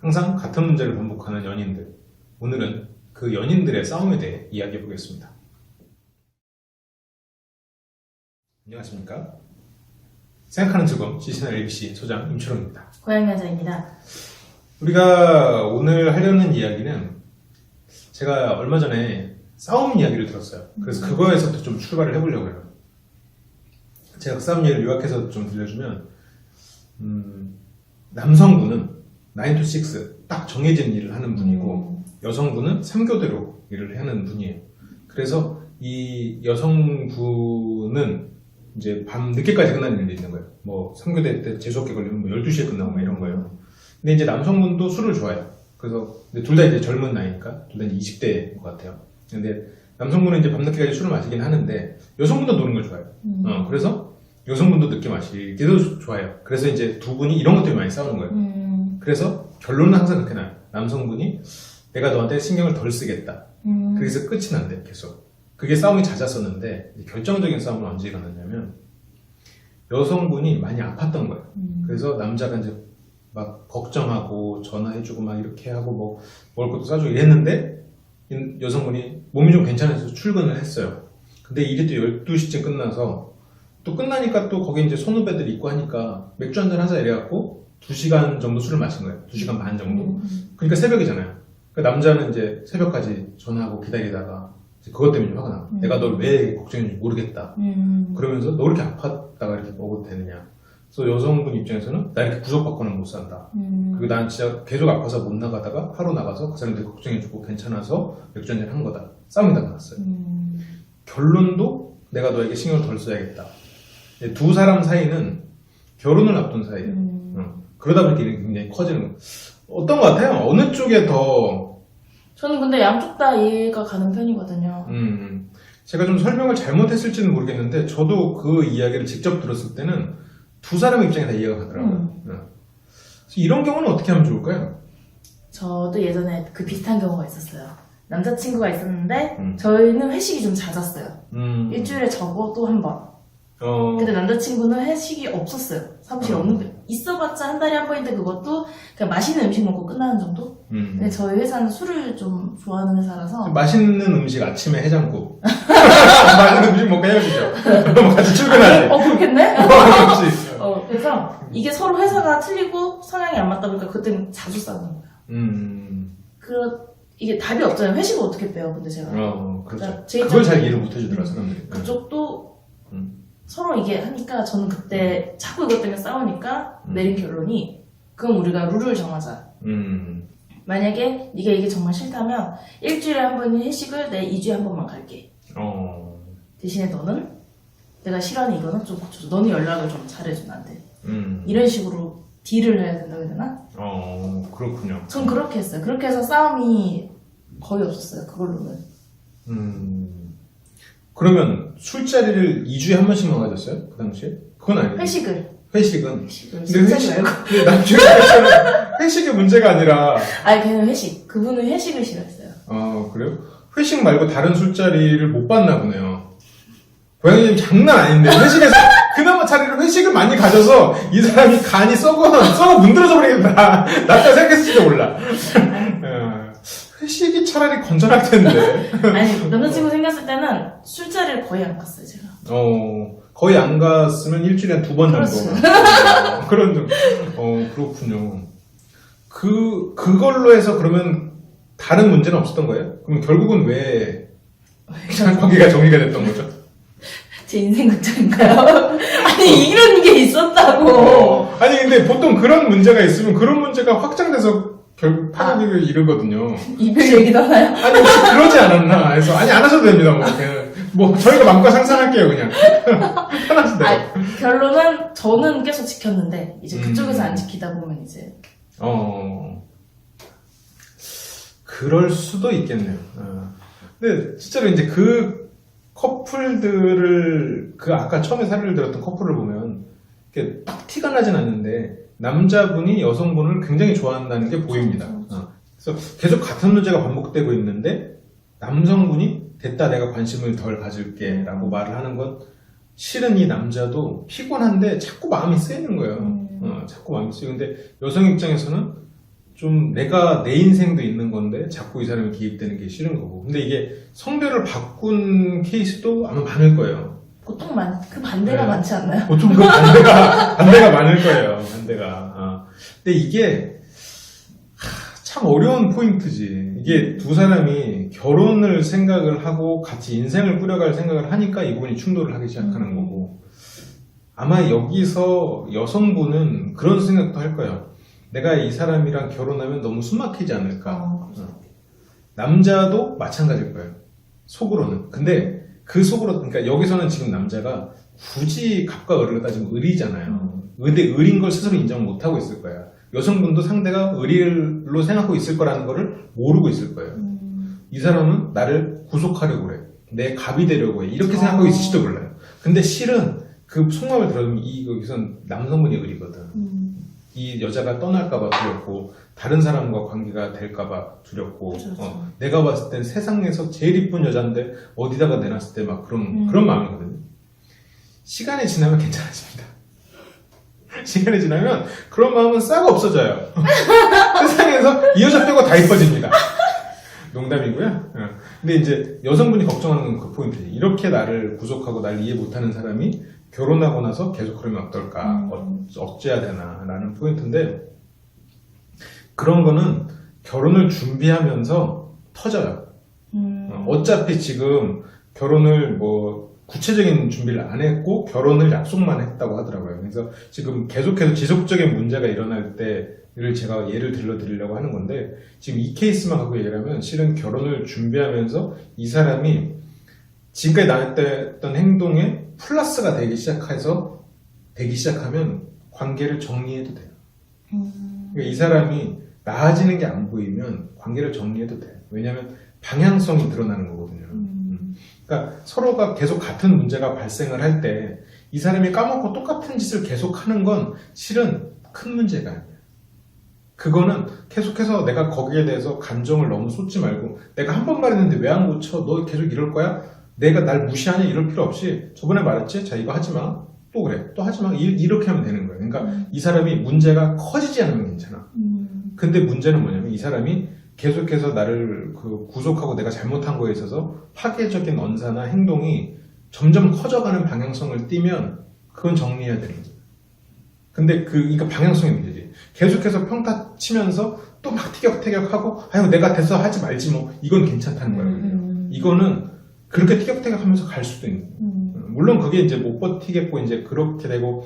항상 같은 문제를 반복하는 연인들. 오늘은 그 연인들의 싸움에 대해 이야기해 보겠습니다. 안녕하십니까? 생각하는 즐거움 CCNR ABC 소장 임철호입니다. 고양이 여자입니다. 우리가 오늘 하려는 이야기는 제가 얼마 전에 싸움 이야기를 들었어요. 그래서 그거에서부터 좀 출발을 해보려고 해요. 제가 그 싸움 이야기를 요약해서 좀 들려주면 남성분은 9 to 6 딱 정해진 일을 하는 분이고 여성분은 3교대로 일을 하는 분이에요. 그래서 이 여성분은 이제 밤 늦게까지 끝나는 일이 있는 거예요. 뭐 3교대 때 재수없게 걸리면 뭐 12시에 끝나고 뭐 이런 거예요. 근데 이제 남성분도 술을 좋아해요. 그래서 둘 다 이제 젊은 나이니까 둘 다 이제 20대인 것 같아요. 근데 남성분은 이제 밤늦게까지 술을 마시긴 하는데 여성분도 노는 걸 좋아해요. 그래서 여성분도 늦게 마시기도 좋아해요. 그래서 이제 두 분이 이런 것 때문에 많이 싸우는 거예요. 그래서 결론은 항상 그렇게 나요. 남성분이 내가 너한테 신경을 덜 쓰겠다. 그래서 끝이 난대요, 계속. 그게 싸움이 잦았었는데 결정적인 싸움은 언제 일어났냐면 여성분이 많이 아팠던 거예요. 그래서 남자가 이제 막 걱정하고 전화해주고 막 이렇게 하고 뭐 먹을 것도 싸주고 이랬는데 여성분이 몸이 좀 괜찮아서 출근을 했어요. 근데 일이 또 12시쯤 끝나서 또 끝나니까 또 거기 이제 선후배들 있고 하니까 맥주 한잔 하자 이래갖고 2시간 정도 술을 마신 거예요. 2시간 반 정도. 그러니까 새벽이잖아요. 그 남자는 이제 새벽까지 전화하고 기다리다가 그것 때문에 좀 화가 나. 내가 널 왜 걱정했는지 모르겠다. 그러면서 너 이렇게 아팠다가 이렇게 먹어도 되느냐. 그래서 여성분 입장에서는 나 이렇게 구속받고는 못 산다. 그리고 난 진짜 계속 아파서 못 나가다가 하루 나가서 그 사람들 걱정해주고 괜찮아서 맥주 한잔 한 거다. 싸움이 다 났어요. 결론도 내가 너에게 신경을 덜 써야겠다. 두 사람 사이는 결혼을 앞둔 사이예요. 그러다 보니까 일이 굉장히 커지는 거예요. 어떤 것 같아요? 어느 쪽에 더 저는 근데 양쪽 다 이해가 가는 편이거든요. 제가 좀 설명을 잘못했을지는 모르겠는데 저도 그 이야기를 직접 들었을 때는 두 사람 입장에 다 이해가 가더라고요. 그래서 이런 경우는 어떻게 하면 좋을까요? 저도 예전에 그 비슷한 경우가 있었어요. 남자친구가 있었는데 저희는 회식이 좀 잦았어요. 일주일에 적어도 한 번. 근데 남자친구는 회식이 없었어요. 사무실에 없는데 있어봤자 한 달에 한 번인데 그것도 그냥 맛있는 음식 먹고 끝나는 정도? 근데 저희 회사는 술을 좀 좋아하는 회사라서 맛있는 음식 아침에 해장국 맛있는 음식 먹고 헤어지죠. 같이 출근하지. 그렇겠네? 그렇지. 그래서 이게 서로 회사가 틀리고 성향이 안 맞다 보니까 그것 때문에 자주 싸우는 거예요. 이게 답이 없잖아요. 회식을 어떻게 빼요? 근데 제가 그렇죠. 그러니까 그걸 잘 이해를 못 해주더라 사람들이. 그쪽도 서로 이게 하니까 저는 그때 자꾸 이것 때문에 싸우니까 내린 결론이 그럼 우리가 룰을 정하자. 만약에 네가 이게 정말 싫다면 일주일에 한 번은 회식을 내 2주에 한 번만 갈게. 대신에 너는 내가 싫어하는 이거는 좀 고쳐줘. 너는 연락을 좀 잘해줘 나한테. 이런 식으로 딜을 해야 된다고 해야 되나? 그렇군요. 전 그렇게 했어요. 그렇게 해서 싸움이 거의 없었어요. 그걸로는. 그러면 술자리를 2주에 한 번씩만 가졌어요? 그 당시에? 그건 아니에요. 회식은 근데 나중에 회식의 문제가 아니라 걔는 회식. 그분은 회식을 싫어했어요. 그래요? 회식 말고 다른 술자리를 못 봤나 보네요. 고양이님 장난 아닌데 회식에서 그나마 차라리 회식을 많이 가져서 이 사람이 간이 썩어 문드러져 버리겠다. 낫다 생각했을지도 몰라. 회식이 차라리 건전할 텐데. 아니 남자친구 생겼을 때는 술자리를 거의 안 갔어요 제가. 거의 안 갔으면 일주일에 2번 정도. 그런 좀. 그렇군요. 그걸로 해서 그러면 다른 문제는 없었던 거예요? 그럼 결국은 왜 관계가 정리가 됐던 거죠? 제 인생 극장인가요? 아니 이런 게 있었다고. 아니 근데 보통 그런 문제가 있으면 그런 문제가 확장돼서 결국 파국을 이루거든요. 이별 얘기도 하나요? 아니 혹시 그러지 않았나 해서 안 하셔도 됩니다. 뭐 저희가 마음껏 상상할게요 그냥. 편하신 대로. 결론은 저는 계속 지켰는데 이제 그쪽에서 안 지키다 보면 이제 그럴 수도 있겠네요. 근데 진짜로 이제 그 커플들을 아까 처음에 사례를 들었던 커플을 보면 이렇게 딱 티가 나진 않는데 남자분이 여성분을 굉장히 좋아한다는 게 보입니다. 그래서 계속 같은 문제가 반복되고 있는데 남성분이 됐다 내가 관심을 덜 가질게 라고 말을 하는 건 실은 이 남자도 피곤한데 자꾸 마음이 쓰이는 거예요. 자꾸 마음이 쓰이는데 여성 입장에서는 좀 내가 내 인생도 있는 건데 자꾸 이 사람이 개입되는 게 싫은 거고. 근데 이게 성별을 바꾼 케이스도 아마 많을 거예요. 보통 그 반대가 네. 많지 않나요? 보통 그 반대가 많을 거예요. 반대가. 근데 이게 참 어려운 포인트지. 이게 두 사람이 결혼을 생각을 하고 같이 인생을 꾸려갈 생각을 하니까 이 부분이 충돌을 하기 시작하는 거고. 아마 여기서 여성분은 그런 생각도 할 거예요. 내가 이 사람이랑 결혼하면 너무 숨막히지 않을까. 남자도 마찬가지일 거예요. 속으로는. 근데 그 속으로, 그러니까 여기서는 지금 남자가 굳이 갑과 을을 따지면 을이잖아요. 근데 을인 걸 스스로 인정 못 하고 있을 거야. 여성분도 상대가 을로 생각하고 있을 거라는 거를 모르고 있을 거예요. 이 사람은 나를 구속하려고 그래. 내 갑이 되려고 해. 이렇게 생각하고 있을지도 몰라요. 근데 실은 그 속마음을 들어보면 여기선 남성분이 을이거든. 이 여자가 떠날까봐 두렵고 다른 사람과 관계가 될까봐 두렵고 그렇죠. 내가 봤을 땐 세상에서 제일 이쁜 여잔데 어디다가 내놨을 때 막 그런 마음이거든요. 시간이 지나면 괜찮아집니다. 시간이 지나면 그런 마음은 싹 없어져요. 세상에서 이 여자 빼고 다 이뻐집니다. 농담이고요. 근데 이제 여성분이 걱정하는 건 그 포인트지. 이렇게 나를 구속하고 나를 이해 못하는 사람이 결혼하고 나서 계속 그러면 어떨까? 어째야 되나? 라는 포인트인데, 그런 거는 결혼을 준비하면서 터져요. 어차피 지금 결혼을 구체적인 준비를 안 했고, 결혼을 약속만 했다고 하더라고요. 그래서 지금 계속해서 지속적인 문제가 일어날 때를 제가 예를 들려드리려고 하는 건데, 지금 이 케이스만 갖고 얘기를 하면, 실은 결혼을 준비하면서 이 사람이 지금까지 나왔던 행동에 플러스가 되기 시작하면 관계를 정리해도 돼요. 그러니까 이 사람이 나아지는 게 안 보이면 관계를 정리해도 돼요. 왜냐하면 방향성이 드러나는 거거든요. 그러니까 서로가 계속 같은 문제가 발생을 할 때 이 사람이 까먹고 똑같은 짓을 계속 하는 건 실은 큰 문제가 아니에요. 그거는 계속해서 내가 거기에 대해서 감정을 너무 쏟지 말고 내가 한 번 말했는데 왜 안 고쳐? 너 계속 이럴 거야? 내가 날 무시하냐? 이럴 필요 없이 저번에 말했지? 자, 이거 하지 마. 또 그래. 또 하지 마. 이렇게 하면 되는 거예요. 그러니까 이 사람이 문제가 커지지 않으면 괜찮아. 근데 문제는 뭐냐면 이 사람이 계속해서 나를 구속하고 내가 잘못한 거에 있어서 파괴적인 언사나 행동이 점점 커져가는 방향성을 띠면 그건 정리해야 되는 거예요. 근데 그러니까 방향성이 문제지. 계속해서 평타 치면서 또 막 티격태격하고 아유 내가 됐어 하지 말지 뭐 이건 괜찮다는 거예요. 이거는 그렇게 티격태격하면서 갈 수도 있는 거예요. 물론 그게 이제 못 버티겠고 이제 그렇게 되고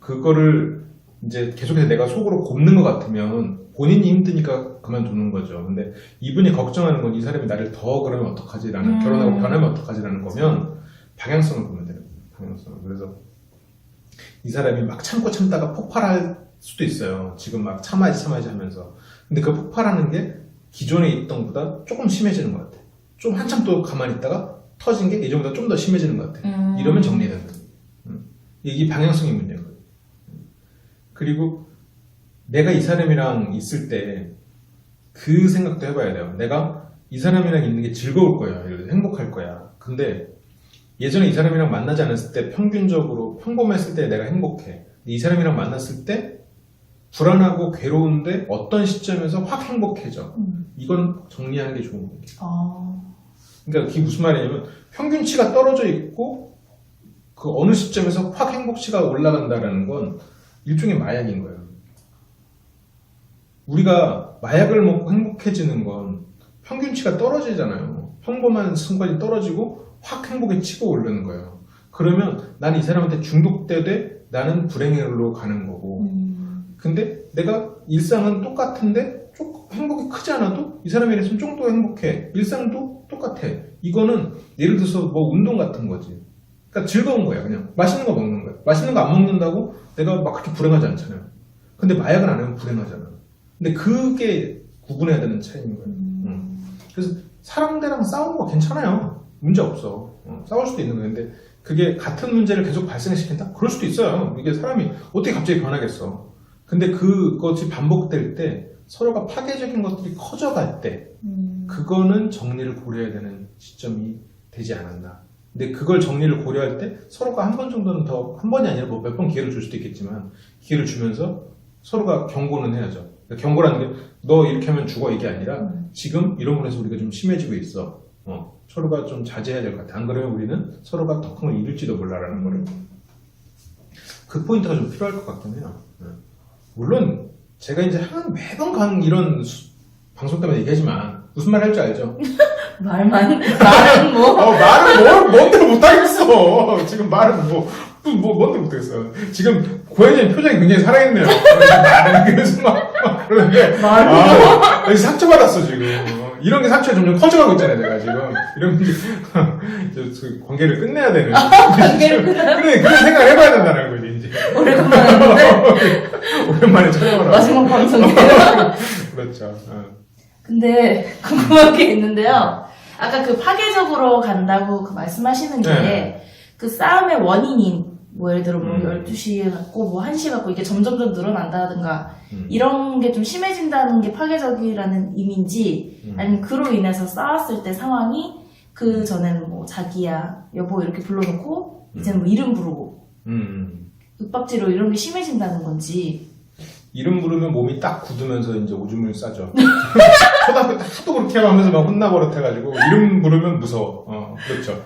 그거를 이제 계속해서 내가 속으로 곱는 것 같으면 본인이 힘드니까 그만두는 거죠. 근데 이분이 걱정하는 건 이 사람이 나를 더 그러면 어떡하지라는 결혼하고 변하면 어떡하지라는 거면 방향성을 보면 되는 거예요. 방향성을. 그래서 이 사람이 막 참고 참다가 폭발할 수도 있어요. 지금 막 참아야지 하면서. 근데 그 폭발하는 게 기존에 있던 것보다 조금 심해지는 것 같아요. 좀 한참 또 가만히 있다가 터진 게 예전보다 좀 더 심해지는 것 같아요. 이러면 정리되는 거예요. 이게 방향성이 문제인 거예요. 그리고 내가 이 사람이랑 있을 때 그 생각도 해봐야 돼요. 내가 이 사람이랑 있는 게 즐거울 거야. 행복할 거야. 근데 예전에 이 사람이랑 만나지 않았을 때 평균적으로 평범했을 때 내가 행복해. 이 사람이랑 만났을 때 불안하고 괴로운데 어떤 시점에서 확 행복해져. 이건 정리하는 게 좋은 거예요. 그러니까 그게 무슨 말이냐면 평균치가 떨어져 있고 그 어느 시점에서 확 행복치가 올라간다라는 건 일종의 마약인 거예요. 우리가 마약을 먹고 행복해지는 건 평균치가 떨어지잖아요. 평범한 순간이 떨어지고 확 행복에 치고 오르는 거예요. 그러면 난 이 사람한테 중독되되 나는 불행으로 가는 거고 근데 내가 일상은 똑같은데 조금 행복이 크지 않아도 이 사람에 대해서는 좀 더 행복해. 일상도 똑같아. 이거는 예를 들어서 뭐 운동 같은 거지. 그러니까 즐거운 거야. 그냥 맛있는 거 먹는 거야. 맛있는 거 안 먹는다고 내가 막 그렇게 불행하지 않잖아요. 근데 마약은 안 하면 불행하잖아. 근데 그게 구분해야 되는 차이인 거예요. 그래서 사람들이랑 싸우는 거 괜찮아요. 문제 없어. 싸울 수도 있는 건데 그게 같은 문제를 계속 발생시킨다? 그럴 수도 있어요. 이게 사람이 어떻게 갑자기 변하겠어. 근데 그것이 반복될 때 서로가 파괴적인 것들이 커져갈 때 그거는 정리를 고려해야 되는 시점이 되지 않았나. 근데 그걸 정리를 고려할 때 서로가 한 번 정도는 더, 한 번이 아니라 뭐 몇 번 기회를 줄 수도 있겠지만 기회를 주면서 서로가 경고는 해야죠. 경고라는 게 너 이렇게 하면 죽어 이게 아니라 지금 이런 부분에서 우리가 좀 심해지고 있어. 서로가 좀 자제해야 될 것 같아. 안 그러면 우리는 서로가 더 큰 걸 잃을지도 몰라라는 거를. 그 포인트가 좀 필요할 것 같긴 해요. 물론 제가 이제 매번 이런 방송 때문에 얘기하지만 무슨 말 할 줄 알죠? 말은 뭐? 말은 뭔데 못하겠어. 지금 말은 뭔데 못하겠어. 지금 고현이의 표정이 굉장히 살아있네요. 말은 그래서 막 그러는데. 여기 상처받았어, 지금. 이런 게 상처가 점점 커져가고 있잖아요, 내가 지금. 이런 게, 관계를 끝내야 되는. 관계를 끝내야 그래, 그런 생각을 해봐야 된다는 거지, 이제. 오래간만에 했는데? 오랜만에 촬영을 하고. 마지막 방송이에요. 그렇죠. 근데 궁금한 게 있는데요. 아까 그 파괴적으로 간다고 그 말씀하시는 게, 네. 그 싸움의 원인인, 뭐 예를 들어 뭐 12시 갖고 뭐 1시 갖고 이게 점점점 늘어난다든가, 이런 게 좀 심해진다는 게 파괴적이라는 의미인지, 아니면 그로 인해서 싸웠을 때 상황이 그 전에는 뭐 자기야, 여보 이렇게 불러놓고, 이제는 뭐 이름 부르고, 윽박지로 이런 게 심해진다는 건지. 이름 부르면 몸이 딱 굳으면서 이제 오줌을 싸죠. 초등학교 때 하도 그렇게 하면서 막 혼나버릇해가지고 이름 부르면 무서워. 그렇죠.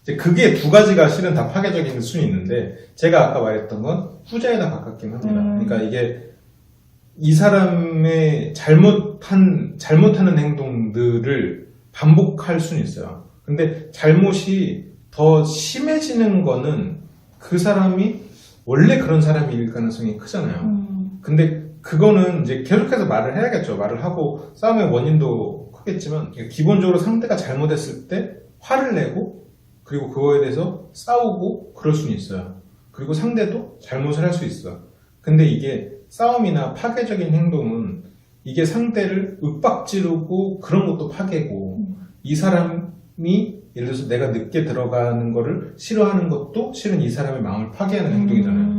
이제 그게 두 가지가 실은 다 파괴적인 순위 있는데 제가 아까 말했던 건 후자에다 가깝긴 합니다. 그러니까 이게 이 사람의 잘못하는 행동들을 반복할 수는 있어요. 근데 잘못이 더 심해지는 거는 그 사람이 원래 그런 사람일 가능성이 크잖아요. 근데 그거는 이제 계속해서 말을 해야겠죠. 말을 하고 싸움의 원인도 크겠지만 기본적으로 상대가 잘못했을 때 화를 내고 그리고 그거에 대해서 싸우고 그럴 수는 있어요. 그리고 상대도 잘못을 할 수 있어. 근데 이게 싸움이나 파괴적인 행동은 이게 상대를 윽박지르고 그런 것도 파괴고 이 사람이 예를 들어서 내가 늦게 들어가는 거를 싫어하는 것도 실은 이 사람의 마음을 파괴하는 행동이잖아요.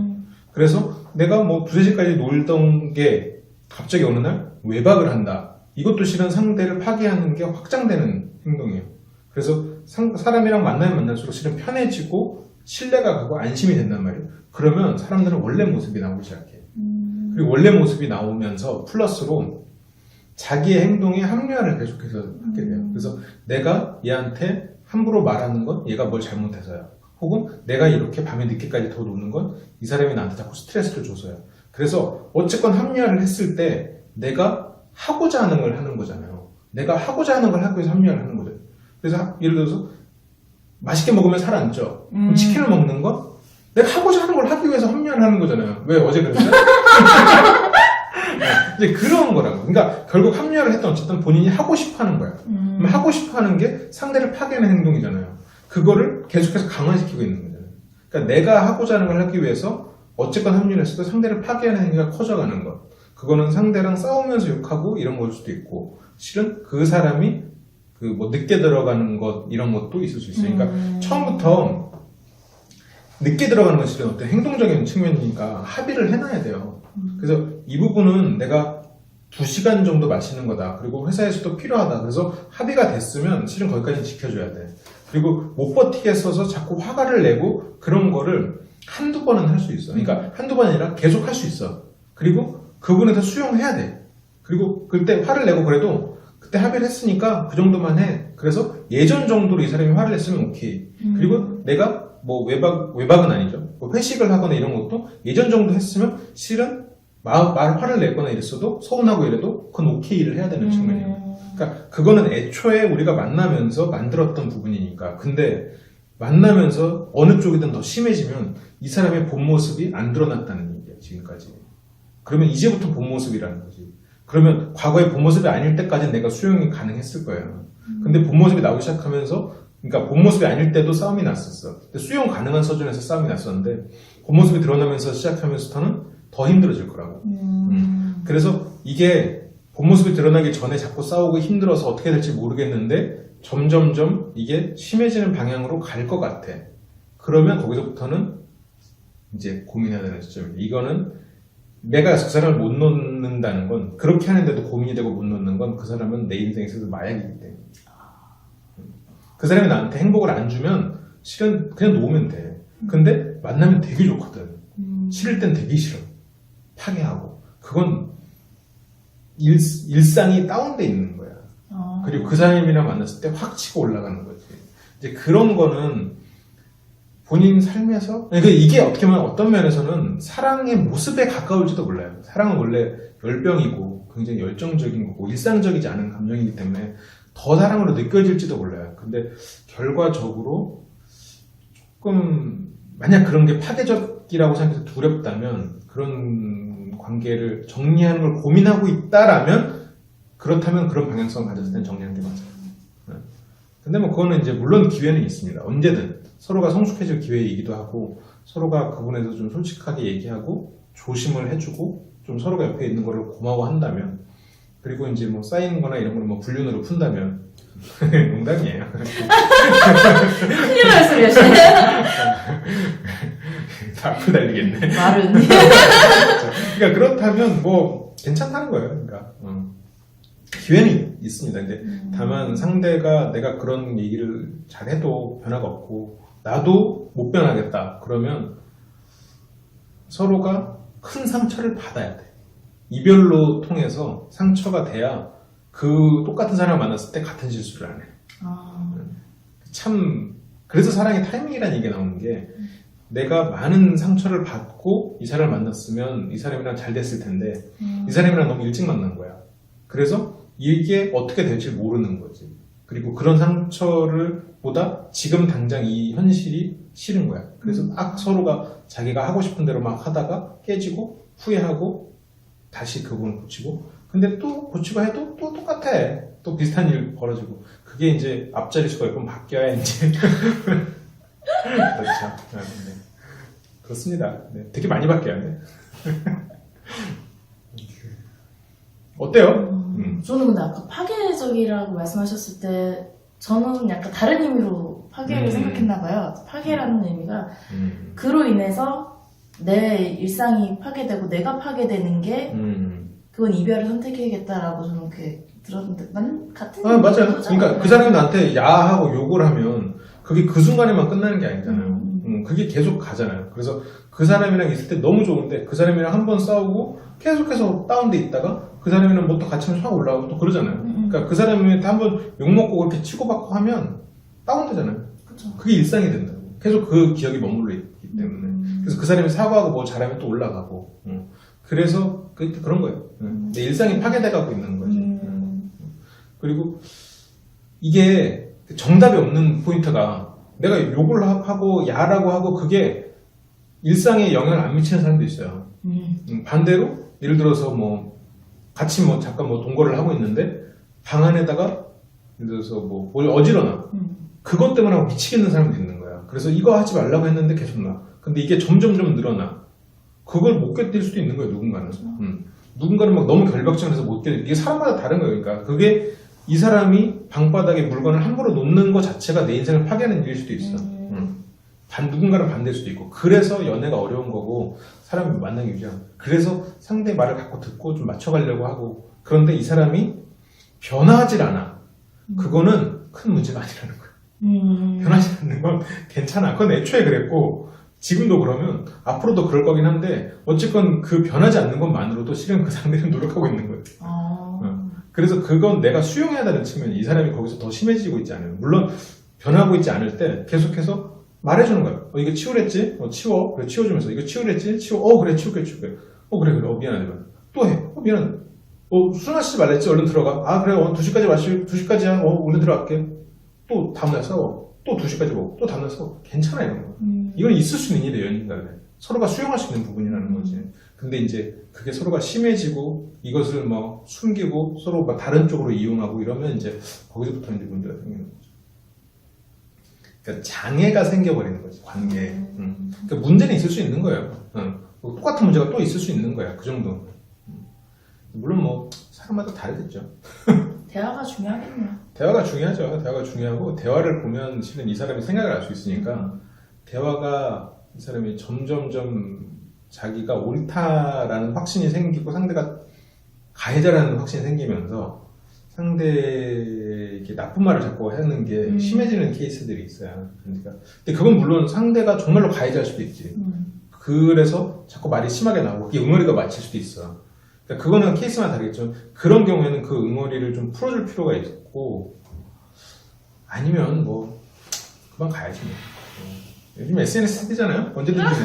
그래서 내가 뭐 2-3시까지 놀던 게 갑자기 어느 날 외박을 한다. 이것도 실은 상대를 파괴하는 게 확장되는 행동이에요. 그래서 사람이랑 만나면 만날수록 실은 편해지고 신뢰가 가고 안심이 된단 말이에요. 그러면 사람들은 원래 모습이 나오기 시작해요. 그리고 원래 모습이 나오면서 플러스로 자기의 행동에 합리화를 계속해서 하게 돼요. 그래서 내가 얘한테 함부로 말하는 건 얘가 뭘 잘못해서요. 혹은 내가 이렇게 밤에 늦게까지 더 노는 건 이 사람이 나한테 자꾸 스트레스를 줘서요. 그래서 어쨌건 합리화를 했을 때 내가 하고자 하는 걸 하는 거잖아요. 내가 하고자 하는 걸 하기 위해서 합리화를 하는 거죠. 그래서 예를 들어서 맛있게 먹으면 살 안 쪄. 그럼 치킨을 먹는 건 내가 하고자 하는 걸 하기 위해서 합리화를 하는 거잖아요. 왜 어제 그랬어요? 이제 그런 거라고. 그러니까 결국 합리화를 했던 어쨌든 본인이 하고 싶어 하는 거야. 그럼 하고 싶어 하는 게 상대를 파괴하는 행동이잖아요. 그거를 계속해서 강화시키고 있는 거잖아요. 그러니까 내가 하고자 하는 걸 하기 위해서 어쨌건 합리화를 했을 때 상대를 파괴하는 행위가 커져가는 것. 그거는 상대랑 싸우면서 욕하고 이런 걸 수도 있고, 실은 그 사람이 그 뭐 늦게 들어가는 것 이런 것도 있을 수 있어요. 그러니까 처음부터 늦게 들어가는 건 실은 어떤 행동적인 측면이니까 합의를 해놔야 돼요. 그래서 이 부분은 내가 2시간 정도 마시는 거다. 그리고 회사에서도 필요하다. 그래서 합의가 됐으면 실은 거기까지 지켜줘야 돼. 그리고 못 버티겠어서 자꾸 화가를 내고 그런 거를 한두 번은 할 수 있어. 그러니까 한두 번이 아니라 계속 할 수 있어. 그리고 그분에 더 수용해야 돼. 그리고 그때 화를 내고 그래도 그때 합의를 했으니까 그 정도만 해. 그래서 예전 정도로 이 사람이 화를 냈으면 오케이. 그리고 내가 뭐 외박은 아니죠. 뭐 회식을 하거나 이런 것도 예전 정도 했으면 실은 화를 내거나 이랬어도 서운하고 이래도 그건 오케이를 해야 되는 측면이에요. 그러니까 그거는 애초에 우리가 만나면서 만들었던 부분이니까. 근데 만나면서 어느 쪽이든 더 심해지면 이 사람의 본 모습이 안 드러났다는 얘기예요. 지금까지. 그러면 이제부터 본 모습이라는 거지. 그러면 과거의 본 모습이 아닐 때까지는 내가 수용이 가능했을 거예요. 근데 본 모습이 나오기 시작하면서, 그러니까 본 모습이 아닐 때도 싸움이 났었어. 근데 수용 가능한 수준에서 싸움이 났었는데 본 모습이 드러나면서 시작하면서부터는 더 힘들어질 거라고. 그래서 이게 본 모습이 드러나기 전에 자꾸 싸우고 힘들어서 어떻게 될지 모르겠는데 점점점 이게 심해지는 방향으로 갈 것 같아. 그러면 거기서부터는 이제 고민해야 되는 시점입니다. 이거는 내가 그 사람을 못 놓는다는 건, 그렇게 하는데도 고민이 되고 못 놓는 건 그 사람은 내 인생에 있어서 마약이기 때문에. 그 사람이 나한테 행복을 안 주면 실은 그냥 놓으면 돼. 근데 만나면 되게 좋거든. 싫을 땐 되게 싫어. 파괴하고. 그건 일상이 다운돼 있는 거야. 그리고 그 사람이랑 만났을 때 확 치고 올라가는 거지. 이제 그런 거는 본인 삶에서, 그러니까 이게 어떻게 보면 어떤 면에서는 사랑의 모습에 가까울지도 몰라요. 사랑은 원래 열병이고 굉장히 열정적인 거고 일상적이지 않은 감정이기 때문에 더 사랑으로 느껴질지도 몰라요. 근데 결과적으로 조금 만약 그런 게 파괴적이라고 생각해서 두렵다면 그런 관계를 정리하는 걸 고민하고 있다라면 그렇다면 그런 방향성을 가졌을 땐 정리하는 게 맞아요. 네. 근데 뭐 그거는 이제 물론 기회는 있습니다. 언제든 서로가 성숙해질 기회이기도 하고 서로가 그분에 대해서 좀 솔직하게 얘기하고 조심을 해주고 좀 서로가 옆에 있는 거를 고마워한다면 그리고 이제 뭐 쌓이는 거나 이런 걸 뭐 불륜으로 푼다면 농담이에요. 큰일 날 소리 하시네. 다 앞으로 달리겠네. 말은. 그러니까 그렇다면 뭐 괜찮다는 거예요. 그러니까 기회는 있습니다. 근데 다만 상대가 내가 그런 얘기를 잘해도 변화가 없고 나도 못 변하겠다. 그러면 서로가 큰 상처를 받아야 돼. 이별로 통해서 상처가 돼야 그 똑같은 사람을 만났을 때 같은 실수를 안 해. 참 그래서 사랑의 타이밍이라는 얘기가 나오는 게 내가 많은 상처를 받고 이 사람을 만났으면 이 사람이랑 잘 됐을 텐데 이 사람이랑 너무 일찍 만난 거야. 그래서 이게 어떻게 될지 모르는 거지. 그리고 그런 상처를 보다 지금 당장 이 현실이 싫은 거야. 그래서 막 서로가 자기가 하고 싶은 대로 막 하다가 깨지고 후회하고 다시 그분을 고치고 근데 또 고치고 해도 또 똑같아. 또 비슷한 일 벌어지고 그게 이제 앞자리수가 몇 번 바뀌어야 이제 그렇죠. 네. 그렇습니다. 네. 되게 많이 바뀌어야 돼. 어때요? 저는 근데 아까 파괴적이라고 말씀하셨을 때 저는 약간 다른 의미로 파괴를 생각했나 봐요. 파괴라는 의미가 그로 인해서 내 일상이 파괴되고 내가 파괴되는 게 그건 이별을 선택해야겠다라고 저는 그렇게 들었는데 같은 맞아요. 거죠? 그러니까 그 사람이 나한테 야하고 욕을 하면 그게 그 순간에만 끝나는 게 아니잖아요. 그게 계속 가잖아요. 그래서 그 사람이랑 있을 때 너무 좋은데 그 사람이랑 한 번 싸우고 계속해서 다운돼 있다가 그 사람이랑 뭐 또 같이 하면 확 올라가고 또 그러잖아요. 그러니까 그 사람한테 한 번 욕먹고 그렇게 치고받고 하면 다운되잖아요. 그쵸. 그게 일상이 된다고. 계속 그 기억이 머물러 있기 때문에. 그래서 그 사람이 사과하고 뭐 잘하면 또 올라가고. 그래서 그런 거예요. 내 일상이 파괴돼가고 있는 거지. 그리고 이게 정답이 없는 포인트가 내가 욕을 하고 야라고 하고 그게 일상에 영향을 안 미치는 사람도 있어요. 반대로 예를 들어서 뭐 같이 뭐 잠깐 뭐 동거를 하고 있는데 방 안에다가 예를 들어서 뭐 뭘 어지러나 그것 때문에 하고 미치겠는 사람도 있는 거야. 그래서 이거 하지 말라고 했는데 계속 나. 근데 이게 점점 늘어나. 그걸 못 견딜 수도 있는 거예요. 누군가는. 누군가는 막 너무 결벽증해서 못 견딜. 이게 사람마다 다른 거예요. 그러니까 그게 이 사람이 방바닥에 물건을 함부로 놓는 것 자체가 내 인생을 파괴하는 일일 수도 있어. 누군가는 반대일 수도 있고. 그래서 연애가 어려운 거고 사람이 만나기 위한. 그래서 상대 말을 갖고 듣고 좀 맞춰가려고 하고. 그런데 이 사람이 변하질 않아. 그거는 큰 문제가 아니라는 거야. 변하지 않는 건 괜찮아. 그건 애초에 그랬고 지금도 그러면 앞으로도 그럴 거긴 한데 어쨌건 그 변하지 않는 것만으로도 실은 그 상대는 노력하고 있는 거예요. 그래서 그건 내가 수용해야 되는 측면이 이 사람이 거기서 더 심해지고 있지 않아요. 물론 변하고 있지 않을 때 계속해서 말해주는 거예요. 이거 치우랬지? 치워. 그래 치워주면서 이거 치우랬지? 치워. 그래 치울게. 그래 미안하네. 또 해. 미안해. 술 마시지 말랬지? 얼른 들어가. 그래 2시까지 2시까지야. 얼른 들어갈게. 또 다음날 싸워. 또 2시까지 먹고 또 다음날 싸워. 괜찮아 이런 거. 이건 있을 수 있는 일이에요. 연인 간에. 서로가 수용할 수 있는 부분이라는 거지. 근데 이제 그게 서로가 심해지고 이것을 뭐 숨기고 서로 막 다른 쪽으로 이용하고 이러면 이제 거기서부터 이제 문제가 생기는 거죠. 그러니까 장애가 생겨버리는 거지 관계에. 그러니까 문제는 있을 수 있는 거예요. 똑같은 문제가 또 있을 수 있는 거야. 그 정도. 물론 뭐 사람마다 다르겠죠. 대화가 중요하겠네요. 대화가 중요하죠. 대화가 중요하고 대화를 보면 실은 이 사람의 생각을 알 수 있으니까 대화가 이 사람이 점점점 자기가 옳다라는 확신이 생기고 상대가 가해자라는 확신이 생기면서 상대에게 나쁜 말을 자꾸 하는 게 심해지는 케이스들이 있어요. 그러니까 근데 그건 물론 상대가 정말로 가해자일 수도 있지. 그래서 자꾸 말이 심하게 나오고 그게 응어리가 맞힐 수도 있어. 그러니까 그거는 케이스마다 다르겠죠. 그런 경우에는 그 응어리를 좀 풀어줄 필요가 있고, 아니면 뭐 그만 가야지 뭐. 요즘 SNS 시대잖아요. 언제든지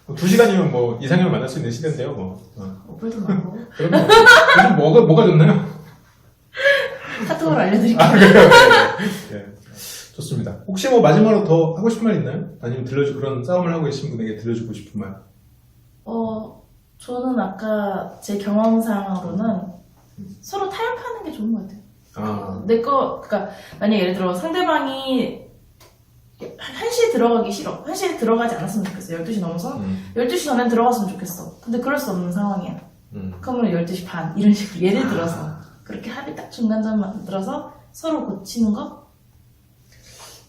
뭐 2시간이면 뭐 이상형을 만날 수 있는 시대인데요. 뭐. 어플도 많고 그러면 요즘 뭐가 좋나요? 카톡으로 알려드릴게요. 아, 그래요? 네. 좋습니다. 혹시 뭐 마지막으로 더 하고 싶은 말 있나요? 아니면 그런 싸움을 하고 계신 분에게 들려주고 싶은 말? 저는 아까 제 경험상으로는 서로 타협하는 게 좋은 것 같아요. 아, 그러니까 만약 예를 들어 상대방이 1시에 들어가기 싫어. 1시에 들어가지 않았으면 좋겠어. 12시 넘어서 12시 전엔 들어갔으면 좋겠어. 근데 그럴 수 없는 상황이야. 그러면 12시 반 이런 식으로 예를 들어서 그렇게 합의 딱 중간점 만들어서 서로 고치는 거?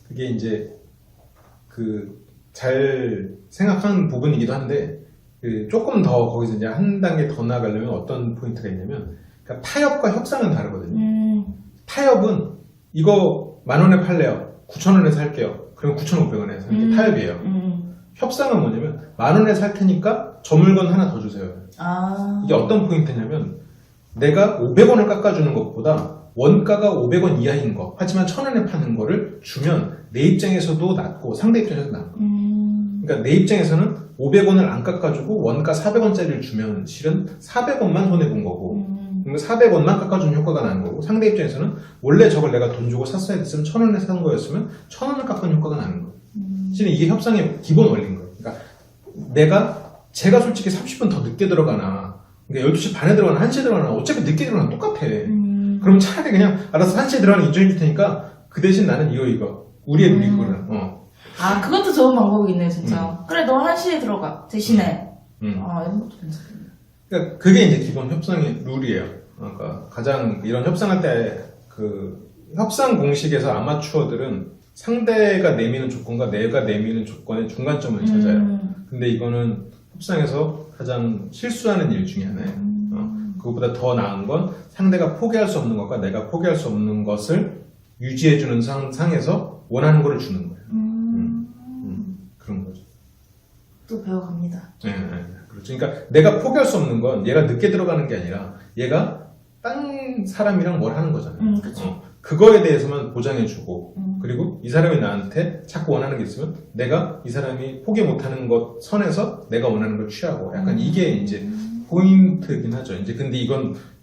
그게 이제 잘 생각하는 부분이기도 한데 조금 더 거기서 이제 한 단계 더 나아가려면 어떤 포인트가 있냐면 그러니까 타협과 협상은 다르거든요. 타협은 이거 10,000원에 팔래요. 9,000원에 살게요. 그러면 9,500원에 살게 타협이에요. 협상은 뭐냐면 10,000원에 살 테니까 저 물건 하나 더 주세요. 이게 어떤 포인트냐면 내가 500원을 깎아주는 것보다 원가가 500원 이하인 거 하지만 1,000원에 파는 거를 주면 내 입장에서도 낫고 상대 입장에서도 낫고 그러니까 내 입장에서는 500원을 안 깎아주고 원가 400원짜리를 주면 실은 400원만 손해본 거고 그러니까 400원만 깎아주는 효과가 나는 거고 상대 입장에서는 원래 저걸 내가 돈 주고 샀어야 됐으면 1,000원에 산 거였으면 1,000원을 깎아주는 효과가 나는 거예요. 실은 이게 협상의 기본 원리인 거예요. 그러니까 제가 솔직히 30분 더 늦게 들어가나 그러니까 12시 반에 들어가나 1시에 들어가나 어차피 늦게 들어가나 똑같아. 그럼 차라리 그냥 알아서 1시에 들어가는 인정해 줄 테니까 그 대신 나는 이거 우리의 룰이 그거는 그것도 좋은 방법이네요 진짜. 그래 너 1시에 들어가 대신에 이런 것도 괜찮겠네. 그러니까 그게 이제 기본 협상의 룰이에요. 그러니까 가장 이런 협상할 때 협상 공식에서 아마추어들은 상대가 내미는 조건과 내가 내미는 조건의 중간점을 찾아요. 근데 이거는 협상에서 가장 실수하는 일 중에 하나예요. 그것보다 더 나은 건 상대가 포기할 수 없는 것과 내가 포기할 수 없는 것을 유지해주는 상에서 원하는 거를 주는 거예요. 그런 거죠. 또 배워갑니다. 네, 그렇죠. 그러니까 내가 포기할 수 없는 건 얘가 늦게 들어가는 게 아니라 얘가 딴 사람이랑 뭘 하는 거잖아요. 그쵸. 그거에 대해서만 보장해주고 그리고 이 사람이 나한테 자꾸 원하는 게 있으면 내가 이 사람이 포기 못하는 것 선에서 내가 원하는 걸 취하고 약간 이게 이제 포인트긴 하죠. 이제 근데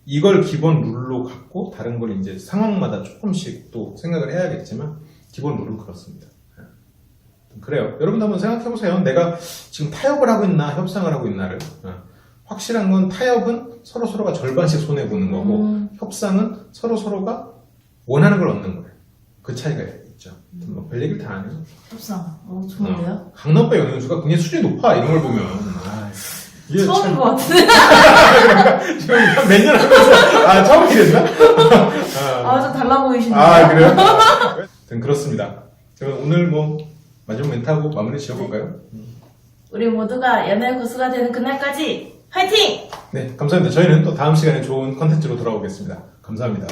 이걸 기본 룰로 갖고 다른 걸 이제 상황마다 조금씩 또 생각을 해야겠지만 기본 룰은 그렇습니다. 그래요. 여러분도 한번 생각해보세요. 내가 지금 타협을 하고 있나 협상을 하고 있나를. 확실한 건 타협은 서로가 절반씩 손해보는 거고 협상은 서로가 원하는 걸 얻는 거예요. 그 차이가 있죠. 뭐 별 얘기를 다 안 해요. 협상. 좋은데요? 강남배 연영수가 굉장히 수준이 높아. 이런 걸 보면. 이게 처음인 것 같은데. 지금 몇 년 하면서 처음 이랬나? 좀 달라 보이시네요. 그래요? 그렇습니다. 그럼 오늘 뭐 마지막 멘트하고 마무리 지어볼까요? 우리 모두가 연애 고수가 되는 그날까지 화이팅! 네, 감사합니다. 저희는 또 다음 시간에 좋은 컨텐츠로 돌아오겠습니다. 감사합니다.